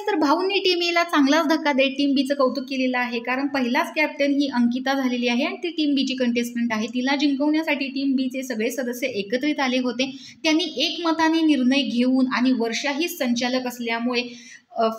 तर भाऊंनी टीम एला चांगलाच धक्का देत टीम बीचं कौतुक केलेलं आहे, कारण पहिलाच कॅप्टन ही अंकिता झालेली आहे आणि ती टीम बीची कंटेस्टंट आहे। तिला जिंकवण्यासाठी टीम बीचे सगळे सदस्य एकत्रित आले होते। त्यांनी एकमताने निर्णय घेऊन आणि वर्षा ही संचालक असल्यामुळे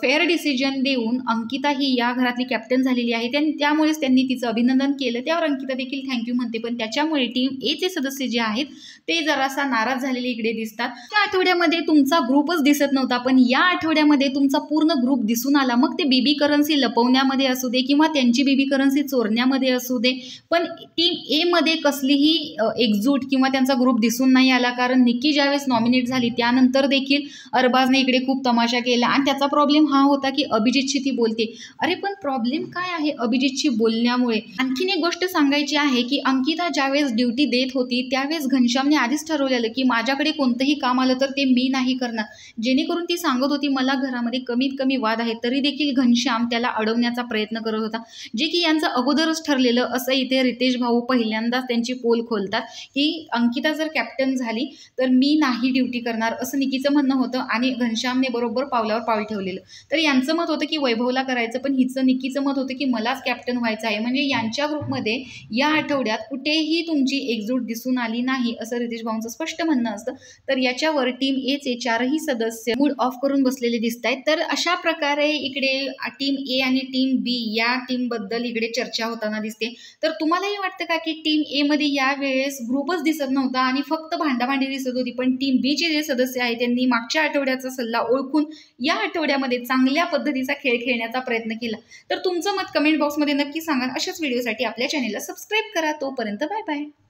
फेअर डिसिजन देऊन अंकिता ही या घरातली कॅप्टन झालेली आहे। त्यामुळेच त्यांनी तिचं अभिनंदन केलं। त्यावर अंकिता देखील थँक्यू म्हणते, पण त्याच्यामुळे टीम एचे सदस्य जे आहेत ते जरासा नाराज झालेले इकडे दिसतात। त्या आठवड्यामध्ये तुमचा ग्रुपच दिसत नव्हता, पण या आठवड्यामध्ये तुमचा पूर्ण ग्रुप दिसून आला। मग ते बेबी करन्सी लपवण्यामध्ये असू दे किंवा त्यांची बेबी करन्सी चोरण्यामध्ये असू दे, पण टीम ए मध्ये कसलीही एकजूट किंवा त्यांचा ग्रुप दिसून नाही आला। कारण निक्की ज्यावेळेस नॉमिनेट झाली त्यानंतर देखील अरबाजने इकडे खूप तमाशा केला आणि त्याचा प्रॉब्लेम हा होता की अभिजितशी ती बोलते। अरे पण प्रॉब्लेम काय आहे अभिजितशी बोलण्यामुळे? आणखीन एक गोष्ट सांगायची आहे की अंकिता ज्यावेळेस ड्युटी देत होती त्यावेळेस घनश्यामने आधीच ठरवलेलं की माझ्याकडे कोणतंही काम आलं तर ते मी नाही करणार, जेणेकरून ती सांगत होती मला घरामध्ये कमीत कमी वाद आहे, तरी देखील घनश्याम त्याला अडवण्याचा प्रयत्न करत होता, जे की यांचं अगोदरच ठरलेलं। असं इथे रितेश भाऊ पहिल्यांदाच त्यांची पोल खोलतात की अंकिता जर कॅप्टन झाली तर मी नाही ड्युटी करणार, असं निकीचं म्हणणं होतं आणि घनश्यामने बरोबर पावलावर पाऊल ठेवलेलं। तर यांचं मत होतं की वैभवला करायचं, पण निकीचं मत होतं की मलाच कॅप्टन व्हायचं आहे। म्हणजे यांच्या ग्रुपमध्ये या आठवड्यात कुठेही तुमची एकजूट दिसून आली नाही, असं रितेश भाऊंचं स्पष्ट म्हणणं असतं। तर याच्यावर टीम एचे चारही सदस्य मूड ऑफ करून बसलेले दिसत आहेत। तर अशा प्रकारे इकडे टीम ए आणि टीम बी या टीम बद्दल इकडे चर्चा होताना दिसते। तर तुम्हालाही वाटतं का की टीम ए मध्ये यावेळेस ग्रुपच दिसत नव्हता आणि फक्त भांडाभांडी दिसत होती, पण टीम बी चे जे सदस्य आहेत त्यांनी मागच्या आठवड्याचा सल्ला ओळखून या आठवड्यामध्ये चांगल्या पद्धतीचा खेळ खेळण्याचा प्रयत्न केला? तर तुमचं मत कमेंट बॉक्समध्ये नक्की सांगा। अशाच व्हिडिओसाठी आपल्या चॅनेलला सबस्क्राईब करा। तोपर्यंत बाय बाय।